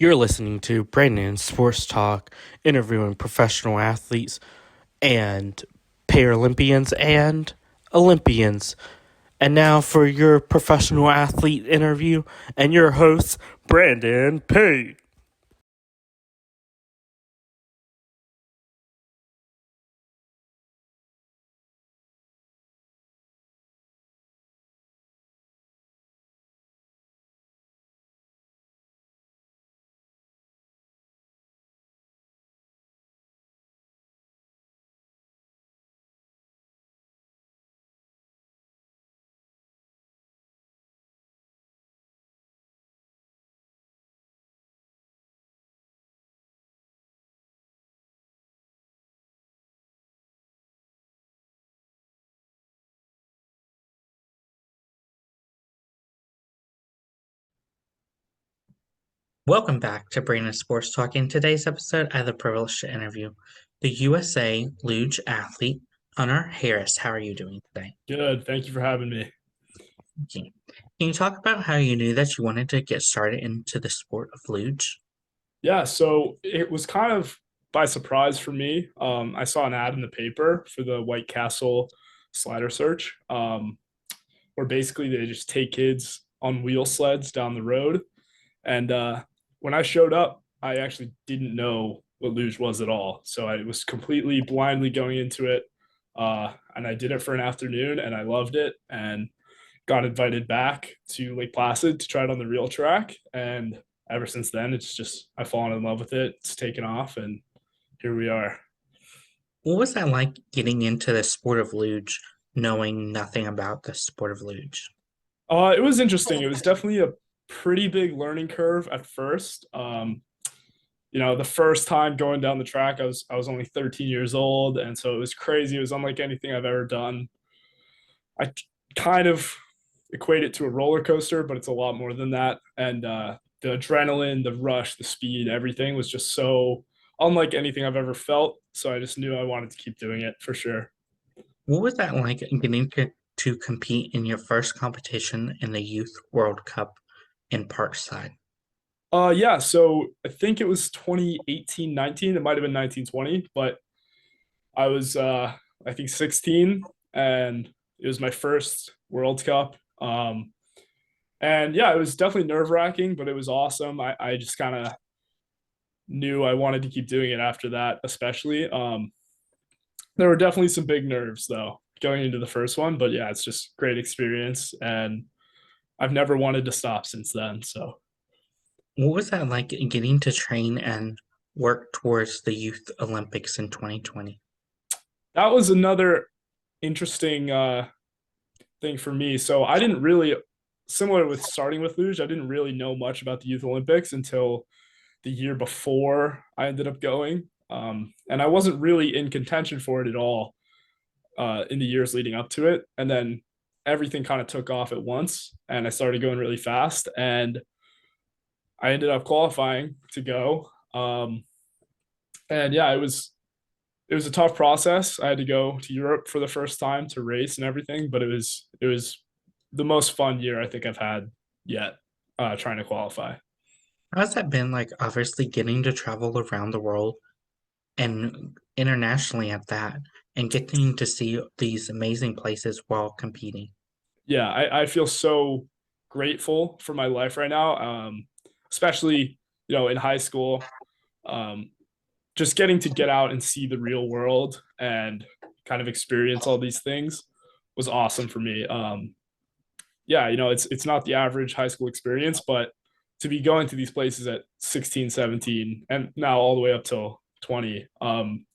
You're listening to Brandon Sports Talk, interviewing professional athletes and Paralympians and Olympians. And now for your professional athlete interview and your host, Brandon P. Welcome back to Brandon Sports Talk. In today's episode, I have the privilege to interview the USA Luge athlete, Hunter Harris. How are you doing today? Good. Thank you for having me. Okay. Can you talk about how you knew that you wanted to get started into the sport of luge? Yeah, so it was kind of by surprise for me. I saw an ad in the paper for the White Castle slider search, where basically they just take kids on wheel sleds down the road. And when I showed up, I actually didn't know what luge was at all. So I was completely blindly going into it. And I did it for an afternoon and I loved it. And got invited back to Lake Placid to try it on the real track. And ever since then, it's just I've fallen in love with it. It's taken off, and here we are. What was that like getting into the sport of luge, knowing nothing about the sport of luge? It was interesting. It was definitely a pretty big learning curve at first. The first time going down the track, I was only 13 years old, and so it was crazy. It was unlike anything I've ever done. I kind of equate it to a roller coaster, but it's a lot more than that. And the adrenaline, the rush, the speed, everything was just so unlike anything I've ever felt. So I just knew I wanted to keep doing it for sure. What was that like getting to compete in your first competition in the Youth World Cup in Parkside? Yeah, so I think it was 2018, 19. It might have been 1920, but I was I think 16, and it was my first World Cup. And yeah, it was definitely nerve-wracking, but it was awesome. I just kind of knew I wanted to keep doing it after that, especially. There were definitely some big nerves though going into the first one, but yeah, it's just great experience, and I've never wanted to stop since then. So What was that like getting to train and work towards the Youth Olympics in 2020? that was another interesting thing for me. So I didn't really, similar with starting with luge, I didn't really know much about the Youth Olympics until the year before I ended up going. And I wasn't really in contention for it at all in the years leading up to it. And then everything kind of took off at once, and I started going really fast. And I ended up qualifying to go. And yeah, it was a tough process. I had to go to Europe for the first time to race and everything, but it was the most fun year I think I've had yet trying to qualify. How's that been like, obviously, getting to travel around the world and internationally at that, and getting to see these amazing places while competing? Yeah, I feel so grateful for my life right now, especially in high school. Um, just getting to get out and see the real world and kind of experience all these things was awesome for me. Yeah, it's not the average high school experience, but to be going to these places at 16, 17, and now all the way up till 20,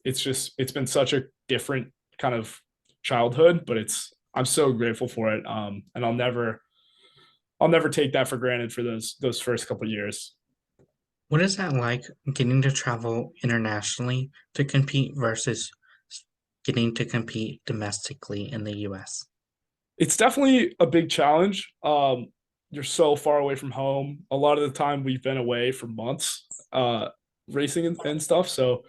it's been such a different kind of childhood, but I'm so grateful for it. And I'll never take that for granted for those first couple of years. What is that like getting to travel internationally to compete versus getting to compete domestically in the US? It's definitely a big challenge. You're so far away from home. A lot of the time we've been away for months, racing and stuff. So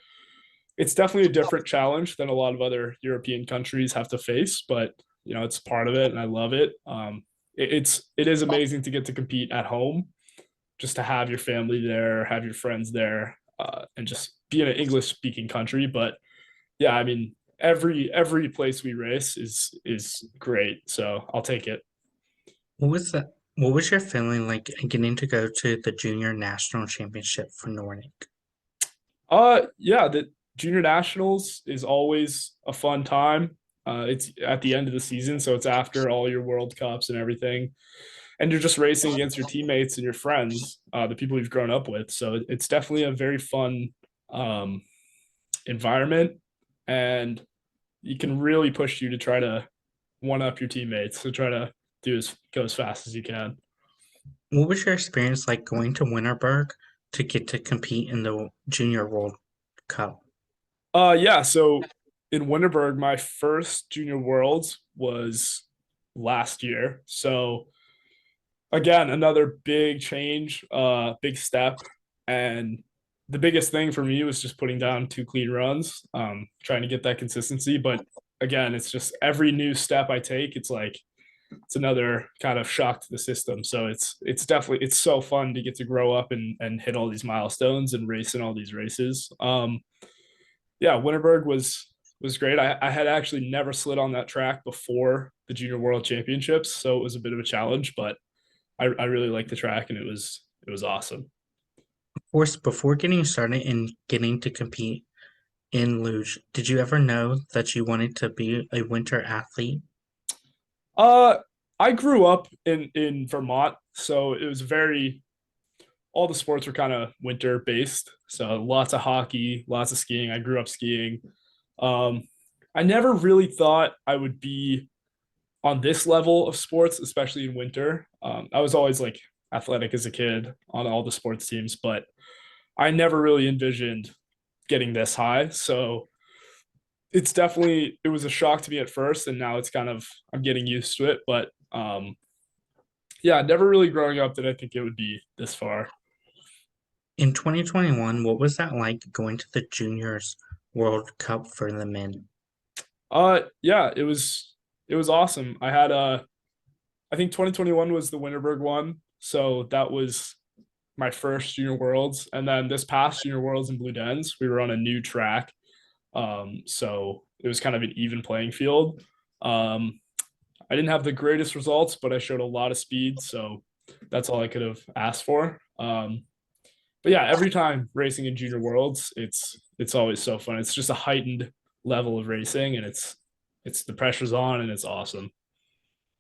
it's definitely a different challenge than a lot of other European countries have to face, but it's part of it and I love it. It is amazing to get to compete at home. just to have your family there, have your friends there, and just be in an English speaking country. But yeah, I mean, every place we race is great, so I'll take it. What was that? What was your feeling like getting to go to the junior national championship for Nordic? Yeah, the junior nationals is always a fun time. It's at the end of the season, so it's after all your World Cups and everything, and you're just racing against your teammates and your friends, the people you've grown up with. So it's definitely a very fun um, environment, and you can really push you to try to one up your teammates to try to go as fast as you can. What was your experience like going to Winterberg to get to compete in the Junior World Cup? Yeah, so in Winterberg, my first junior worlds was last year. So again, another big change, big step. And the biggest thing for me was just putting down 2 clean runs, trying to get that consistency. But again, it's just every new step I take, it's like it's another kind of shock to the system. So it's definitely it's so fun to get to grow up and hit all these milestones and race in all these races. Yeah, Winterberg was great. I had actually never slid on that track before the Junior World Championships, so it was a bit of a challenge, but I really liked the track and it was awesome. Of course, before getting started and getting to compete in luge, did you ever know that you wanted to be a winter athlete? Uh, I grew up in Vermont, so it was very all the sports were kind of winter based. So lots of hockey, lots of skiing. I grew up skiing. Um, I never really thought I would be on this level of sports, especially in winter. I was always like athletic as a kid on all the sports teams, but I never really envisioned getting this high. So it was a shock to me at first, and now it's kind of I'm getting used to it. But yeah, never really growing up did I think it would be this far. In 2021, what was that like going to the Juniors World Cup for the men? Yeah, it was awesome. I think 2021 was the Winterberg one, so that was my first Junior Worlds, and then this past Junior Worlds in Blue Dens, we were on a new track, so it was kind of an even playing field. Um, I didn't have the greatest results, but I showed a lot of speed, so that's all I could have asked for. But yeah, every time racing in Junior Worlds, it's always so fun. It's just a heightened level of racing, and it's the pressure's on, and it's awesome.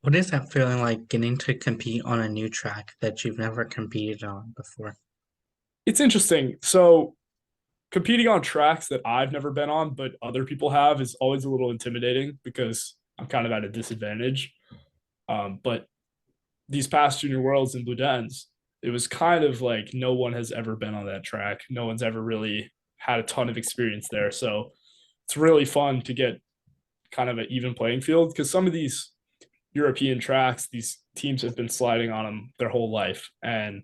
What is that feeling like getting to compete on a new track that you've never competed on before? It's interesting. So competing on tracks that I've never been on, but other people have, is always a little intimidating because I'm kind of at a disadvantage. But these past junior worlds in Blue Dens, it was kind of like no one has ever been on that track. No one's ever really had a ton of experience there. So it's really fun to get kind of an even playing field because some of these European tracks, these teams have been sliding on them their whole life. And,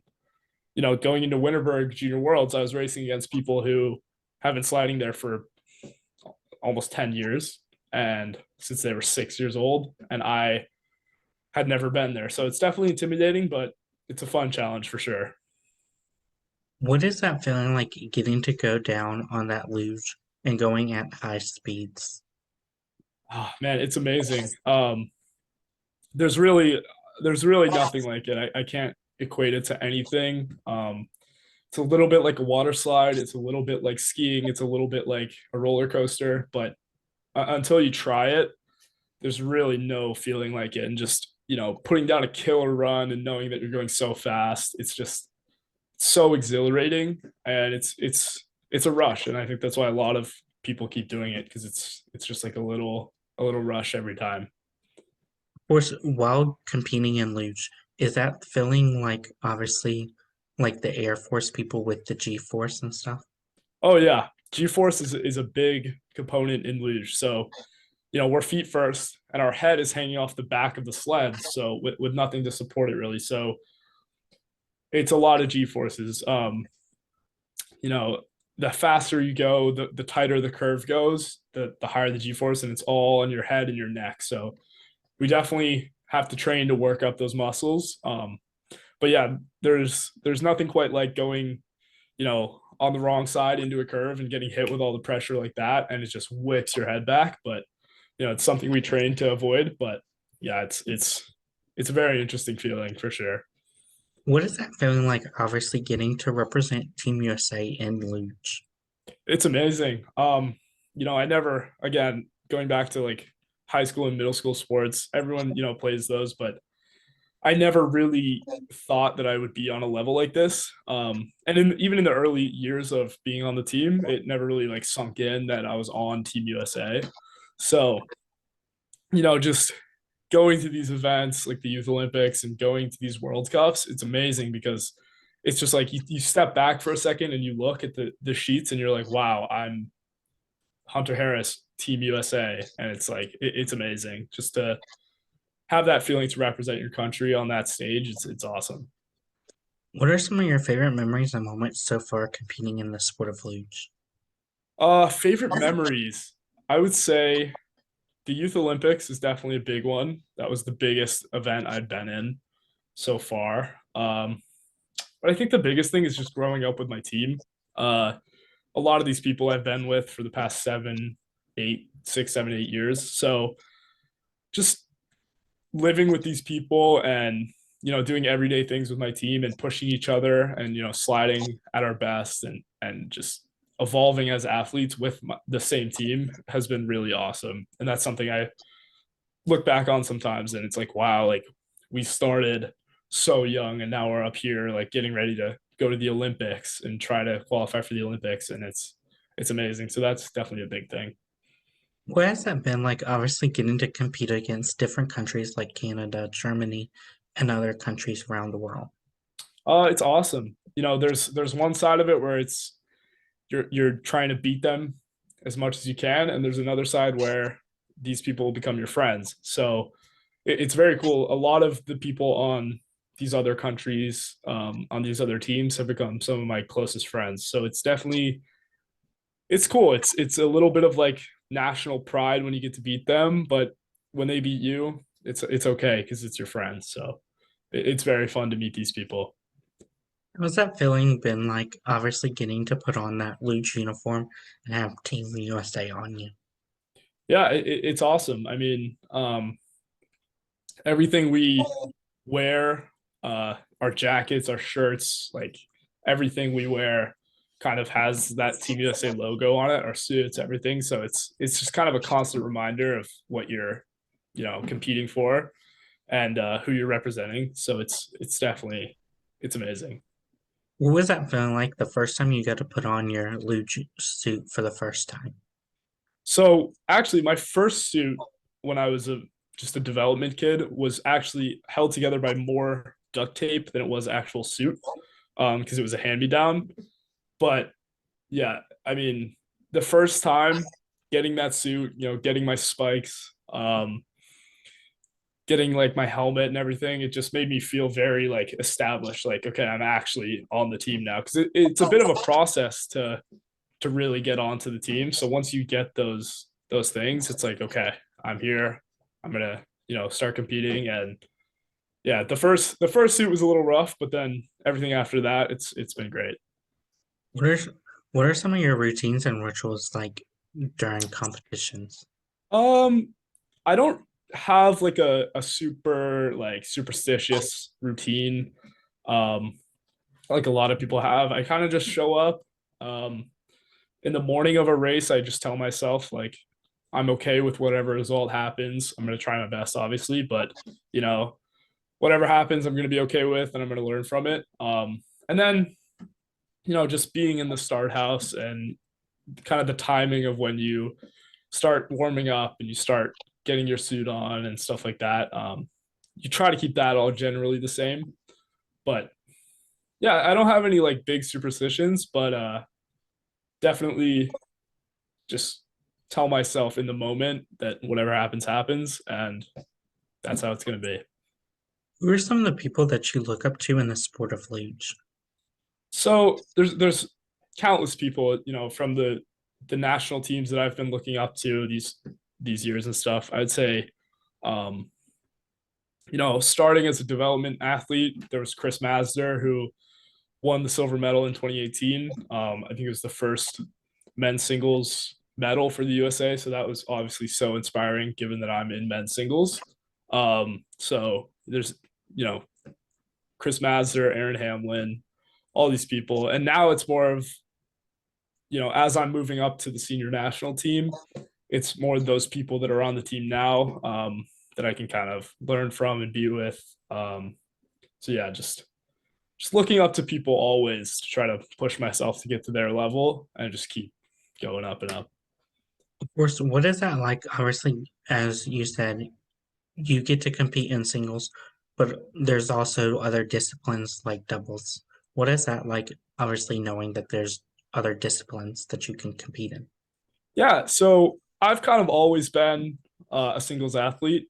going into Winterberg Junior Worlds, I was racing against people who have been sliding there for almost 10 years and since they were 6 years old. And I had never been there. So it's definitely intimidating, but it's a fun challenge for sure. What is that feeling like getting to go down on that luge and going at high speeds? Oh, man, it's amazing. There's really there's really nothing like it. I can't equate it to anything. It's a little bit like a water slide. It's a little bit like skiing. It's a little bit like a roller coaster. But until you try it, there's really no feeling like it. And just putting down a killer run and knowing that you're going so fast, it's just so exhilarating, and it's a rush. And I think that's why a lot of people keep doing it because it's just like a little rush every time. Of course, while competing in luge, is that feeling like obviously like the Air Force people with the G force and stuff? Oh yeah, G-force is a big component in luge. So we're feet first, and our head is hanging off the back of the sled, so with nothing to support it really. So it's a lot of G-forces. You know, the faster you go, the tighter the curve goes, the higher the G-force, and it's all on your head and your neck. So we definitely have to train to work up those muscles. but yeah, there's nothing quite like going, on the wrong side into a curve and getting hit with all the pressure like that, and it just whips your head back. But it's something we train to avoid. But yeah, it's a very interesting feeling for sure. What is that feeling like, obviously getting to represent Team USA in Luge? It's amazing. I never, again, going back to like high school and middle school sports, everyone, plays those, but I never really thought that I would be on a level like this. And even in the early years of being on the team, it never really like sunk in that I was on Team USA. So, just going to these events like the Youth Olympics and going to these World Cups, it's amazing because it's just like you step back for a second and you look at the sheets and you're like, wow, I'm Hunter Harris, Team USA. And it's like, it's amazing just to have that feeling to represent your country on that stage. It's awesome. What are some of your favorite memories and moments so far competing in the sport of luge? Favorite memories. I would say the Youth Olympics is definitely a big one. That was the biggest event I'd been in so far. But I think the biggest thing is just growing up with my team. A lot of these people I've been with for the past 7, 8, 6, 7, 8 years. So just living with these people and doing everyday things with my team and pushing each other and sliding at our best and just evolving as athletes with the same team has been really awesome. And that's something I look back on sometimes and it's like, wow, like we started so young and now we're up here like getting ready to go to the Olympics and try to qualify for the Olympics, and it's amazing. So that's definitely a big thing. What has that been like, obviously getting to compete against different countries like Canada, Germany, and other countries around the world? It's awesome. There's one side of it where it's you're trying to beat them as much as you can, and there's another side where these people will become your friends. So it's very cool. A lot of the people on these other countries, on these other teams, have become some of my closest friends. So it's cool. It's a little bit of like national pride when you get to beat them, but when they beat you, it's okay because it's your friends. So it's very fun to meet these people. How's that feeling been like, obviously getting to put on that luge uniform and have Team USA on you? Yeah, it's awesome. I mean, everything we wear, our jackets, our shirts, like everything we wear kind of has that Team USA logo on it, our suits, everything. So it's just kind of a constant reminder of what you're, competing for and who you're representing. So it's definitely it's amazing. What was that feeling like the first time you got to put on your luge suit for the first time? So actually, my first suit when I was just a development kid was actually held together by more duct tape than it was actual suit, because it was a hand me down. But yeah, I mean, the first time getting that suit, getting my spikes, getting like my helmet and everything, it just made me feel very like established. Like, okay, I'm actually on the team now because it's a bit of a process to really get onto the team. So once you get those things, it's like, okay, I'm here. I'm gonna start competing. And yeah, the first suit was a little rough, but then everything after that, it's been great. What are what are some of your routines and rituals like during competitions? Um, I don't have like a super like superstitious routine. Um, like a lot of people have. I kind of just show up. Um, in the morning of a race, I just tell myself like I'm okay with whatever result happens. I'm gonna try my best, obviously, but you know, whatever happens, I'm gonna be okay with, and I'm gonna learn from it. And then just being in the start house and kind of the timing of when you start warming up and you start getting your suit on and stuff like that. You try to keep that all generally the same, but yeah, I don't have any like big superstitions, but definitely just tell myself in the moment that whatever happens happens, and that's how it's going to be. Who are some of the people that you look up to in the sport of luge? So there's countless people, from the national teams that I've been looking up to these years and stuff. I'd say um Starting as a development athlete, there was Chris Masder, who won the silver medal in 2018. I think it was the first men's singles medal for the USA. So that was obviously so inspiring given that I'm in men's singles. So there's, you know, Chris Masder, Aaron Hamlin, all these people. And now it's more of, as I'm moving up to the senior national team, it's more those people that are on the team now that I can kind of learn from and be with. So yeah, just looking up to people always to try to push myself to get to their level and just keep going up and up. Of course, what is that like? Obviously, as you said, you get to compete in singles, but there's also other disciplines like doubles. What is that like? Obviously, knowing that there's other disciplines that you can compete in. Yeah, so I've kind of always been a singles athlete.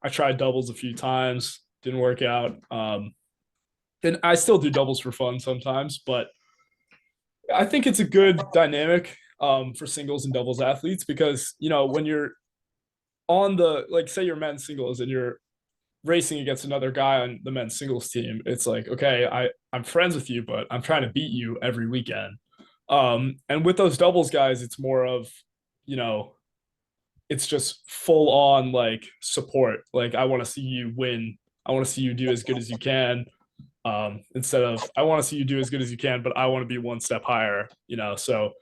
I tried doubles a few times, didn't work out. And I still do doubles for fun sometimes, but I think it's a good dynamic for singles and doubles athletes because, when you're on the, like, say you're men's singles and you're racing against another guy on the men's singles team, it's like, okay, I'm friends with you, but I'm trying to beat you every weekend. And with those doubles guys, it's more of, you know, it's just full on like support. Like I want to see you win. I want to see you do as good as you can. Instead of I want to see you do as good as you can, but I want to be one step higher. So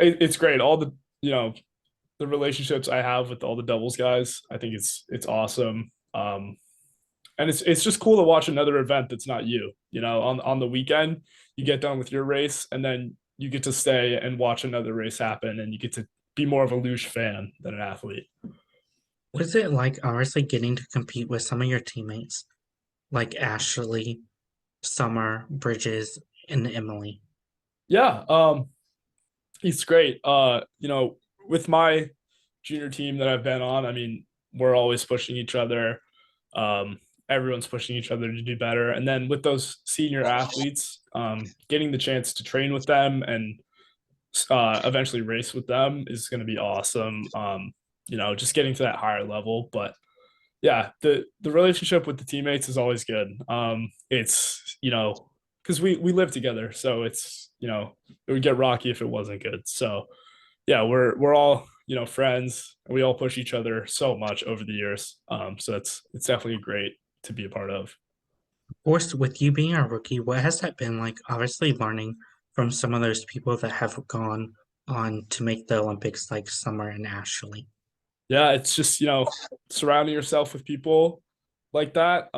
it's great. All the the relationships I have with all the doubles guys, I think it's awesome. And it's just cool to watch another event that's not you. On the weekend, you get done with your race, and then you get to stay and watch another race happen, and you get to be more of a Luge fan than an athlete. What is it like, honestly, getting to compete with some of your teammates, like Ashley, Summer, Bridges, and Emily? Yeah, it's great. With my junior team that I've been on, I mean, we're always pushing each other. Um, Everyone's pushing each other to do better. And then with those senior athletes, getting the chance to train with them and eventually race with them is going to be awesome. Just getting to that higher level. But yeah, the relationship with the teammates is always good. It's because we live together, so it would get rocky if it wasn't good. So yeah, we're all friends. We all push each other so much over the years. So it's definitely great to be a part of. Of course, with you being a rookie, what has that been like? Obviously, learning from some of those people that have gone on to make the Olympics, like Summer and Ashley. Yeah, it's just surrounding yourself with people like that.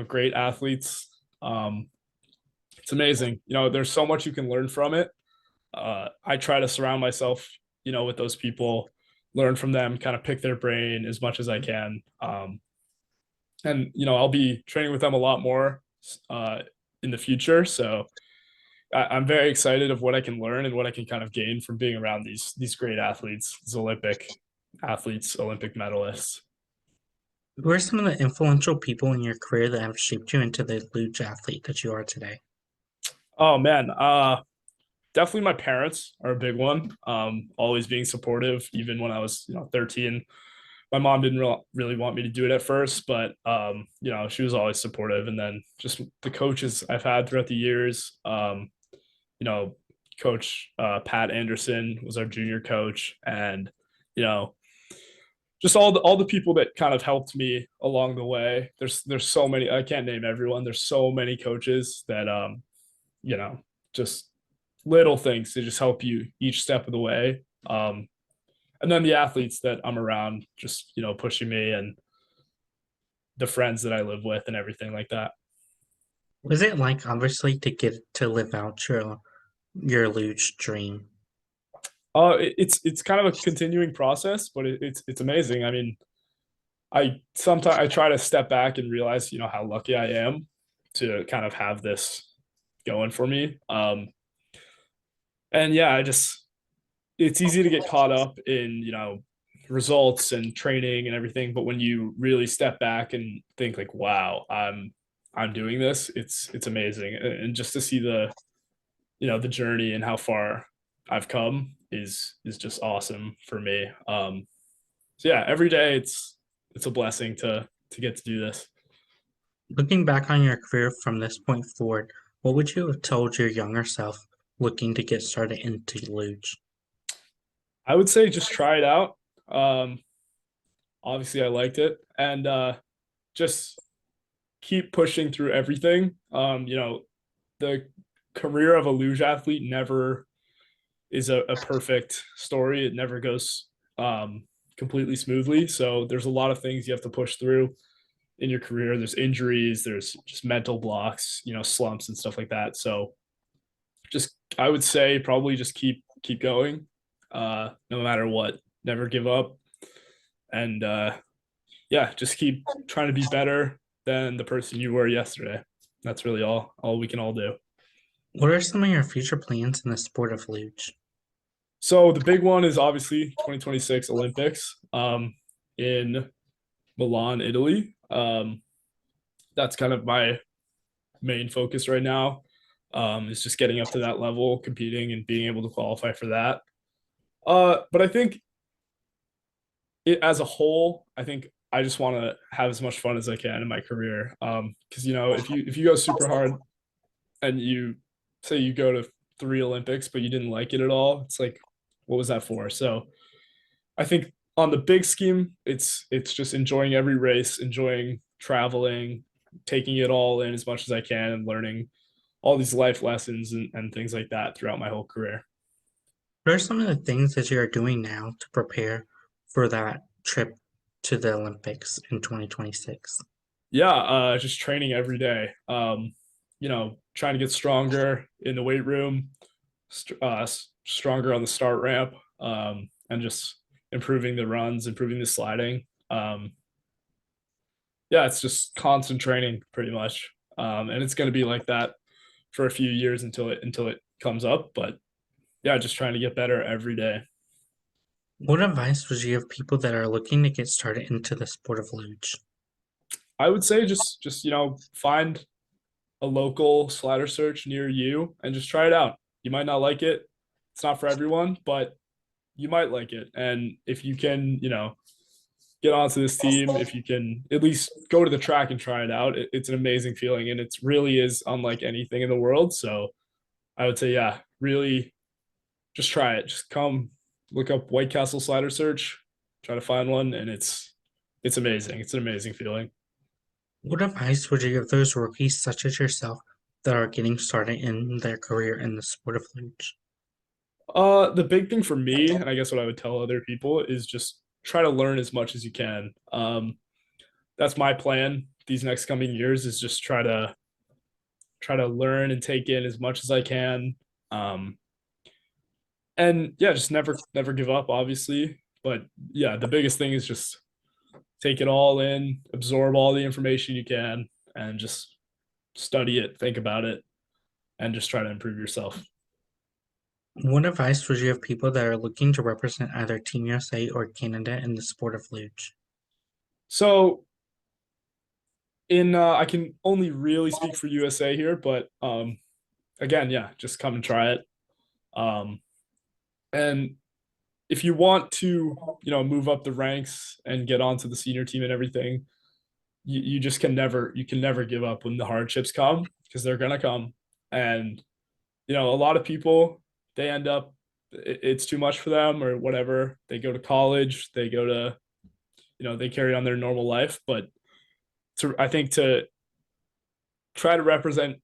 Great athletes. It's amazing. There's so much you can learn from it. I try to surround myself, with those people, learn from them, kind of pick their brain as much as I can. And I'll be training with them a lot more uh, in the future. So I'm very excited of what I can learn and what I can kind of gain from being around these great athletes, these Olympic athletes, Olympic medalists. Who are some of the influential people in your career that have shaped you into the luge athlete that you are today? Oh man, definitely my parents are a big one. Always being supportive, even when I was 13. My mom didn't really want me to do it at first, but she was always supportive. And then just the coaches I've had throughout the years. You know, Coach Pat Anderson was our junior coach, and you know, just all the people that kind of helped me along the way. There's so many. I can't name everyone. There's so many coaches that you know, just little things to just help you each step of the way. And then the athletes that I'm around, just pushing me, and the friends that I live with, and everything like that. Was it like, obviously, to get to live out your luge dream? It's kind of a continuing process, but it's amazing. I mean, I sometimes I try to step back and realize how lucky I am to kind of have this going for me. And yeah, it's easy to get caught up in results and training and everything, but when you really step back and think like, wow, I'm doing this, it's amazing. And just to see the journey and how far I've come is just awesome for me. So yeah, every day it's a blessing get to do this. Looking back on your career from this point forward, what would you have told your younger self looking to get started into Luge? I would say just try it out. Um, Obviously, I liked it, and just keep pushing through everything. The career of a luge athlete never is a perfect story. It never goes completely smoothly. So there's a lot of things you have to push through in your career. There's injuries, there's just mental blocks, slumps and stuff like that. So just I would say probably just keep going, no matter what. Never give up, and yeah, just keep trying to be better than the person you were yesterday. That's really all we can all do. What are some of your future plans in the sport of Luge? So the big one is obviously 2026 Olympics in Milan, Italy. That's kind of my main focus right now. Is just getting up to that level, competing, and being able to qualify for that. But I think as a whole, I think I just want to have as much fun as I can in my career. Because if you go super hard and you say you go to 3 Olympics but you didn't like it at all, it's like, what was that for? So I think on the big scheme, it's just enjoying every race, enjoying traveling, taking it all in as much as I can, and learning all these life lessons and things like that throughout my whole career. What are some of the things that you are doing now to prepare for that trip to the Olympics in 2026? Yeah, just training every day. Trying to get stronger in the weight room, stronger on the start ramp, and just improving the runs, improving the sliding. Yeah, it's just constant training pretty much, and it's going to be like that for a few years until it comes up. But yeah, just trying to get better every day. What advice would you give people that are looking to get started into the sport of luge? I would say just find a local slider search near you and just try it out. You might not like it. It's not for everyone, but you might like it. And if you can, get onto this team, if you can at least go to the track and try it out, it's an amazing feeling. And it really is unlike anything in the world. So I would say, yeah, really just try it. Just come look up White Castle slider search, try to find one. And it's amazing. It's an amazing feeling. What advice would you give those rookies such as yourself that are getting started in their career in the sport of luge? The big thing for me, and I guess what I would tell other people, is just try to learn as much as you can. That's my plan these next coming years, is just try to learn and take in as much as I can. And yeah, just never give up, obviously. But yeah, the biggest thing is just take it all in, absorb all the information you can, and just study it, think about it, and just try to improve yourself. What advice would you give people that are looking to represent either Team USA or Canada in the sport of luge? So I can only really speak for USA here, but again, yeah, just come and try it. Um, and if you want to, move up the ranks and get onto the senior team and everything, you just can never give up when the hardships come, because they're gonna come. And a lot of people, they end up, it's too much for them or whatever. They go to college, they go to, they carry on their normal life. But I think to try to represent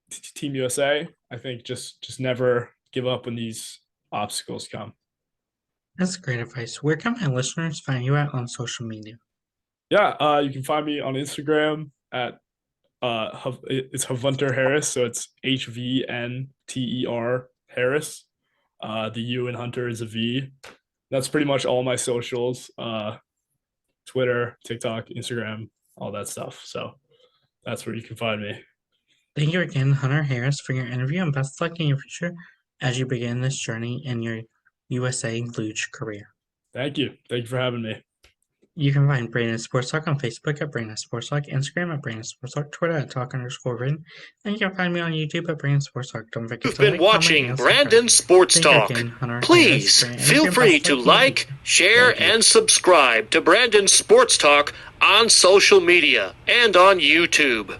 Team USA, I think just never give up when these obstacles come. That's great advice. Where can my listeners find you at on social media? Yeah, you can find me on Instagram at it's Havunter Harris, so it's HVNTER Harris. The U in Hunter is a V. That's pretty much all my socials: Twitter, TikTok, Instagram, all that stuff. So that's where you can find me. Thank you again, Hunter Harris, for your interview, and best of luck in your future as you begin this journey in your USA luge career. Thank you. Thank you for having me. You can find Brandon Sports Talk on Facebook at Brandon Sports Talk, Instagram at Brandon Sports Talk, Twitter at Talk_Britain, and you can find me on YouTube at Brandon Sports Talk. Don't forget You've to been like, comment, watching and Brandon subscribe. Sports Thank you Talk. again, Hunter Please Harris, for your feel interview, and free best to of luck in your like, future. share, Thank you. and subscribe to Brandon Sports Talk on social media, and on YouTube.